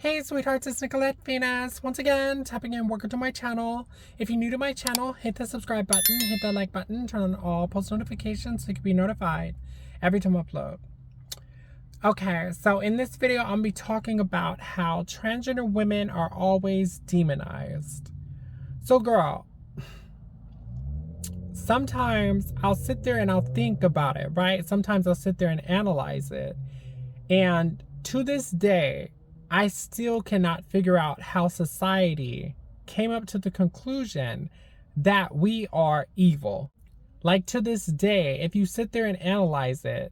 Hey sweethearts, it's Nicolette Venus. Once again, tapping in, welcome to my channel. If you're new to my channel, hit the subscribe button, hit that like button, turn on all post notifications so you can be notified every time I upload. Okay, so in this video, I'm gonna be talking about how transgender women are always demonized. So girl, sometimes I'll sit there and I'll think about it, right? Sometimes I'll sit there and analyze it. And to this day, I still cannot figure out how society came up to the conclusion that we are evil. Like to this day, if you sit there and analyze it,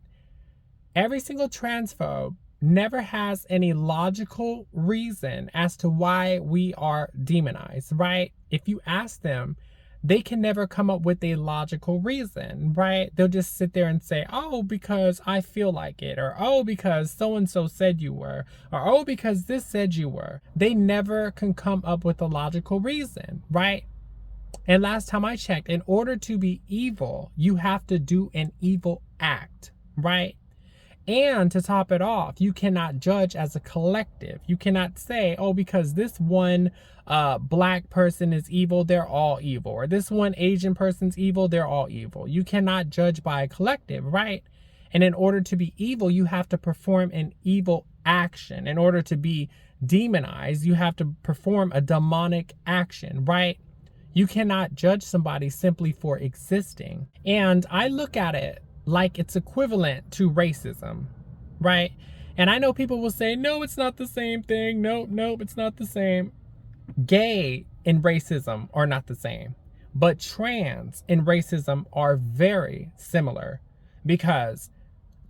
every single transphobe never has any logical reason as to why we are demonized, right? If you ask them, they can never come up with a logical reason, right? They'll just sit there and say, oh, because I feel like it, or oh, because so-and-so said you were, or oh, because this said you were. They never can come up with a logical reason, right? And last time I checked, in order to be evil, you have to do an evil act, right? And to top it off, you cannot judge as a collective. You cannot say, oh, because this one black person is evil, they're all evil. Or this one Asian person's evil, they're all evil. You cannot judge by a collective, right? And in order to be evil, you have to perform an evil action. In order to be demonized, you have to perform a demonic action, right? You cannot judge somebody simply for existing. And I look at it like it's equivalent to racism, right? And I know people will say, no, it's not the same thing. Nope, it's not the same. Gay and racism are not the same, but trans and racism are very similar because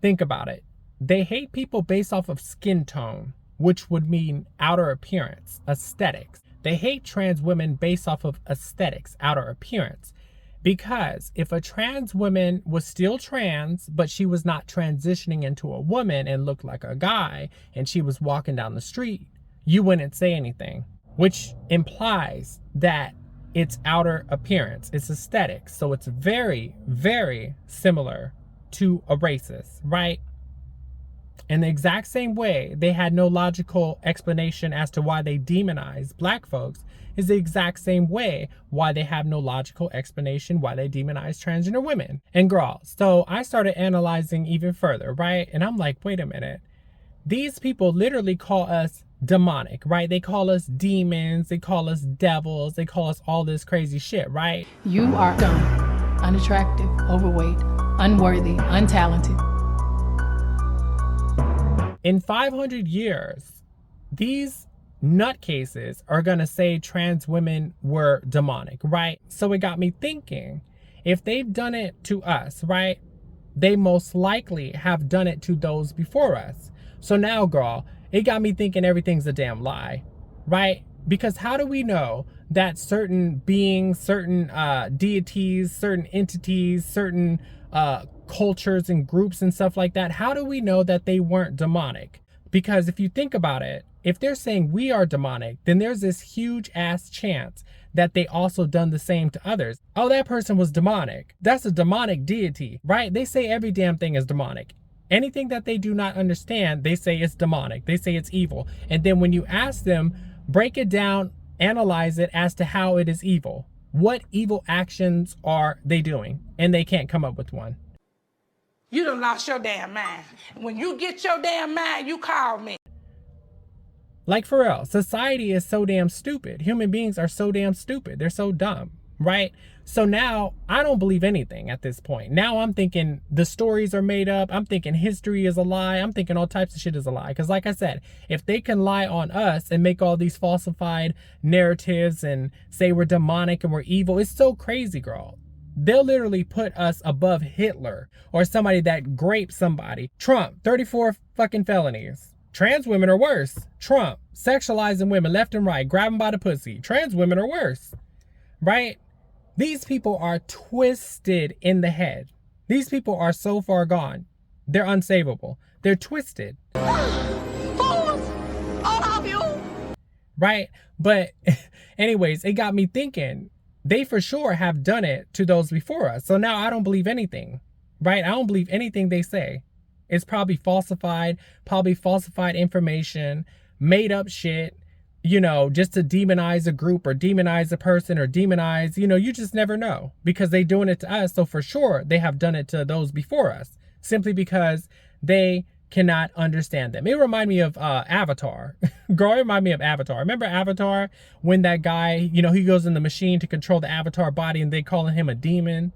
think about it. They hate people based off of skin tone, which would mean outer appearance, aesthetics. They hate trans women based off of aesthetics, outer appearance. Because if a trans woman was still trans, but she was not transitioning into a woman and looked like a guy, and she was walking down the street, you wouldn't say anything, which implies that it's outer appearance, it's aesthetics. So it's very, very similar to a racist, right? In the exact same way, they had no logical explanation as to why they demonize black folks is the exact same way why they have no logical explanation why they demonize transgender women. And girl, so I started analyzing even further, right? And I'm like, wait a minute. These people literally call us demonic, right? They call us demons, they call us devils, they call us all this crazy shit, right? You are dumb, unattractive, overweight, unworthy, untalented. In 500 years, these nutcases are gonna say trans women were demonic, right? So it got me thinking, if they've done it to us, right, they most likely have done it to those before us. So now, girl, it got me thinking everything's a damn lie, right? Because how do we know that certain beings, certain deities, certain entities, certain cultures and groups and stuff like that, how do we know that they weren't demonic? Because if you think about it, if they're saying we are demonic, then there's this huge ass chance that they also done the same to others. Oh, that person was demonic. That's a demonic deity, right? They say every damn thing is demonic. Anything that they do not understand, they say it's demonic. They say it's evil. And then when you ask them, break it down, analyze it as to how it is evil. What evil actions are they doing? And they can't come up with one. You done lost your damn mind. When you get your damn mind, you call me. Like for real, society is so damn stupid. Human beings are so damn stupid. They're so dumb, right? So now I don't believe anything at this point. Now I'm thinking the stories are made up. I'm thinking history is a lie. I'm thinking all types of shit is a lie. Because like I said, if they can lie on us and make all these falsified narratives and say we're demonic and we're evil, it's so crazy, girl. They'll literally put us above Hitler or somebody that raped somebody. Trump, 34 fucking felonies. Trans women are worse. Trump, sexualizing women left and right, grabbing by the pussy. Trans women are worse, right? These people are twisted in the head. These people are so far gone. They're unsavable. They're twisted. Fools! All of you! Right? But anyways, it got me thinking, they for sure have done it to those before us. So now I don't believe anything, right? I don't believe anything they say. It's probably falsified information, made up shit, you know, just to demonize a group or demonize a person or demonize, you know, you just never know because they doing it to us. So for sure, they have done it to those before us simply because they cannot understand them. It remind me of Avatar. Girl, it remind me of Avatar. Remember Avatar when that guy, you know, he goes in the machine to control the Avatar body and they calling him a demon.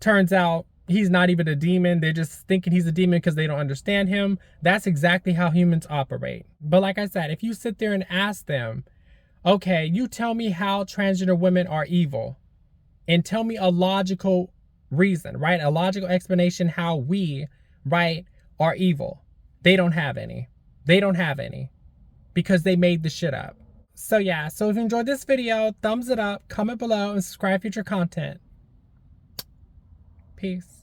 Turns out he's not even a demon. They're just thinking he's a demon because they don't understand him. That's exactly how humans operate. But like I said, if you sit there and ask them, okay, you tell me how transgender women are evil and tell me a logical reason, right? A logical explanation how we, right, are evil. They don't have any. They don't have any because they made the shit up. So yeah, so if you enjoyed this video, thumbs it up, comment below, and subscribe for future content. Peace.